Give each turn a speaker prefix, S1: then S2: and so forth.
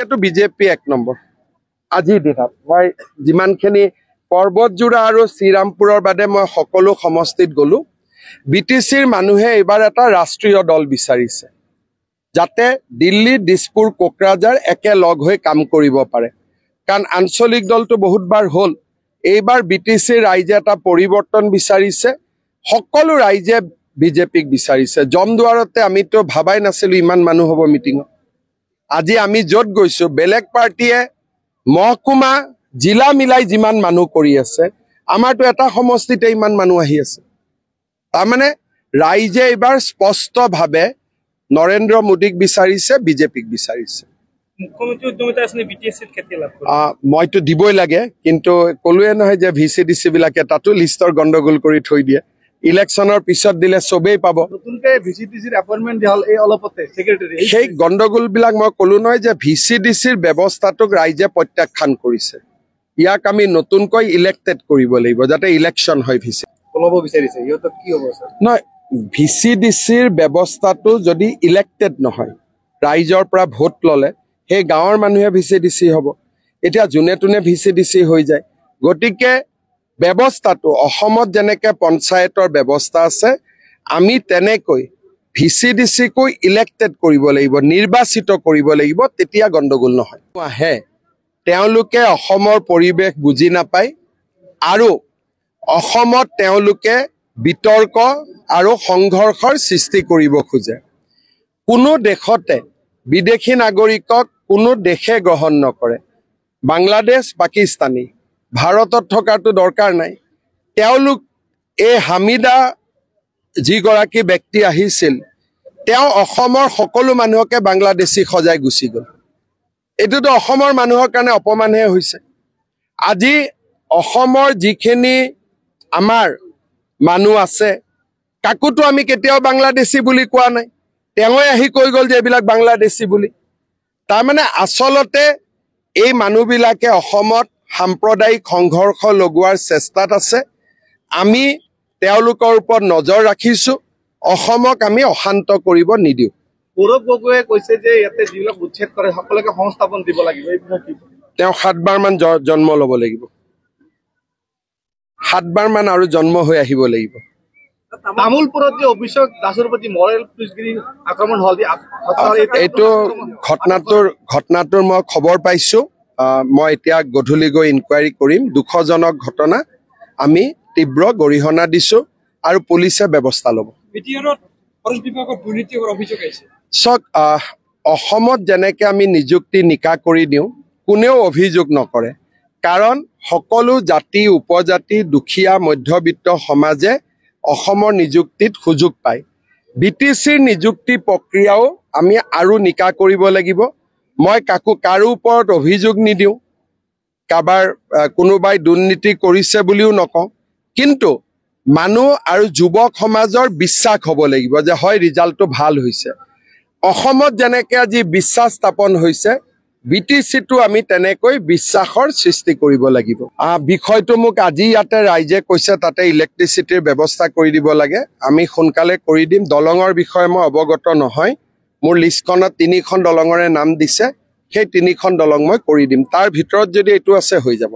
S1: বিশেষকৈ বিজেপি এক নম্বৰ আজিৰ দিনত মই যিমানখিনি পৰ্বতজোৰা আৰু শ্ৰীৰামপুৰৰ বাদে মই সকলো সমষ্টিত গলো বিটিচিৰ মানুহে এইবাৰ এটা ৰাষ্ট্ৰীয় দল বিচাৰিছে যাতে দিল্লী দিছপুৰ কোকৰাঝাৰ একেলগ হৈ কাম কৰিব পাৰে কাৰণ আঞ্চলিক দলটো বহুতবাৰ হ'ল এইবাৰ বিটিচিৰ ৰাইজে এটা পৰিৱৰ্তন বিচাৰিছে সকলো ৰাইজে বিজেপিক বিচাৰিছে জমদুৱাৰতে আমিতো ভাবাই নাছিলো ইমান মানুহ হ'ব মিটিঙত আজি আমি য'ত গৈছো বেলেগ পাৰ্টিয়ে মহকুমা জিলা মিলাই যিমান মানুহ কৰি আছে আমাৰতো এটা সমষ্টিতে ইমান মানুহ আহি আছে তাৰমানে ৰাইজে এইবাৰ স্পষ্টভাৱে নৰেন্দ্ৰ মোদীক বিচাৰিছে বিজেপিক বিচাৰিছে
S2: মুখ্যমন্ত্ৰী উদ্যমিতা আছে বিটিএসিত কেতিয়া লাভ কৰিব
S1: মইতো দিবই লাগে কিন্তু কলোৱে নহয় যে ভিচিডিসি বিলাকে তাতো লিষ্টৰ গণ্ডগোল কৰি থৈ দিয়ে ইলেকশনৰ পিছত দিলে সবেই পাব
S2: নতুনকৈ ভিচিডিসিৰ এপইন্টমেন্ট দিয়া হল এই অলপতে সেক্ৰেটাৰী
S1: সেই গণ্ডগোল বিলাক মই কলো নহয় যে ভিচিডিসিৰ ব্যৱস্থাটোক ৰাইজে প্ৰত্যাখ্যান কৰিছে ইয়াক আমি নতুনকৈ ইলেক্টেড কৰিব লাগিব যাতে ইলেকশন হয় ভিচি
S2: কলব বিচাৰিছে ইহঁতক কি হ'ব স্যাৰ
S1: নহয় ভিচিডিসিৰ ব্যৱস্থাটো যদি ইলেক্টেড নহয় ৰাইজৰ পৰা ভোট ললে সেই গাঁৱৰ মানুহে ভিচিডিসি হ'ব এতিয়া জুনে তুনে ভিচিডিসি হৈ যায় গতিকে ব্যৱস্থাটো অসমত যেনেকৈ পঞ্চায়তৰ ব্যৱস্থা আছে আমি তেনেকৈ ভিচিডিসিকো ইলেক্টেড কৰিব লাগিব নিৰ্বাচিত কৰিব লাগিব তেতিয়া গণ্ডগোল নহয় আহে তেওঁলোকে অসমৰ পৰিৱেশ বুজি নাপায় আৰু অসমত তেওঁলোকে বিতৰ্ক আৰু সংঘৰ্ষৰ সৃষ্টি কৰিব খোজে কোনো দেশতে বিদেশী নাগৰিকক কোনো দেশে গ্ৰহণ নকৰে বাংলাদেশ পাকিস্তানী ভাৰতত থকাটো দৰকাৰ নাই তেওঁলোক এই হামিদা যিগৰাকী ব্যক্তি আহিছিল তেওঁ অসমৰ সকলো মানুহকে বাংলাদেশী সজাই গুচি গ'ল এইটোতো অসমৰ মানুহৰ কাৰণে অপমানহে হৈছে আজি অসমৰ যিখিনি আমাৰ মানুহ আছে কাকুতো আমি কেতিয়াও বাংলাদেশী বুলি কোৱা নাই তেওঁই আহি কৈ গ'ল যে এইবিলাক বাংলাদেশী বুলি তাৰমানে আচলতে এই মানুহবিলাকে অসমত সাম্প্ৰদায়িক সংঘৰ্ষ লগোৱাৰ চেষ্টাত আছে আমি তেওঁলোকৰ ওপৰত নজৰ ৰাখিছো অসমক আমি অশান্ত কৰিব নিদিওঁ
S2: গৌৰৱ গগৈয়ে কৈছে যে ইয়াতে যিবিলাক উচ্ছেদ কৰে সকলোকে সংস্থাপন দিব লাগিব এই বিষয়ে কি
S1: তেওঁ 7 বাৰ মান জন্ম ল'ব লাগিব 7 বাৰ মান আৰু জন্ম হৈ আহিব লাগিব
S2: তামুলপুৰত যে অভিষেক দাসৰ প্ৰতি মৰেল পুলিচগিৰি আক্ৰমণ হল
S1: এইটো ঘটনাটোৰ মই খবৰ পাইছো মই এতিয়া গধূলি গৈ ইনকুৱাৰী কৰিম দুখজনক ঘটনা আমি তীব্ৰ গৰিহণা দিছো আৰু পুলিচে ব্যৱস্থা ল'ব চক অসমত যেনেকৈ আমি নিযুক্তি নিকা কৰি দিওঁ কোনেও অভিযোগ নকৰে কাৰণ সকলো জাতি উপজাতি দুখীয়া মধ্যবিত্ত সমাজে অসমৰ নিযুক্তিত সুযোগ পায় বিটিচিৰ নিযুক্তি প্ৰক্ৰিয়াও আমি আৰু নিকা কৰিব লাগিব মই কাৰো ওপৰত অভিযোগ নিদিওঁ কাবাৰ কোনোবাই দুৰ্নীতি কৰিছে বুলিও নকওঁ কিন্তু মানুহ আৰু যুৱক সমাজৰ বিশ্বাস হ'ব লাগিব যে হয় ৰিজাল্টটো ভাল হৈছে অসমত যেনেকৈ আজি বিশ্বাস স্থাপন হৈছে বিটিচিটো আমি তেনেকৈ বিশ্বাসৰ সৃষ্টি কৰিব লাগিব বিষয়টো মোক আজি ইয়াতে ৰাইজে কৈছে তাতে ইলেক্ট্ৰিচিটিৰ ব্যৱস্থা কৰি দিব লাগে আমি সোনকালে কৰি দিম দলঙৰ বিষয়ে মই অৱগত নহয় মোৰ লিষ্টখনত 3খন দলঙৰে নাম দিছে সেই 3খন দলং মই কৰি দিম তাৰ ভিতৰত যদি এইটো আছে হৈ যাব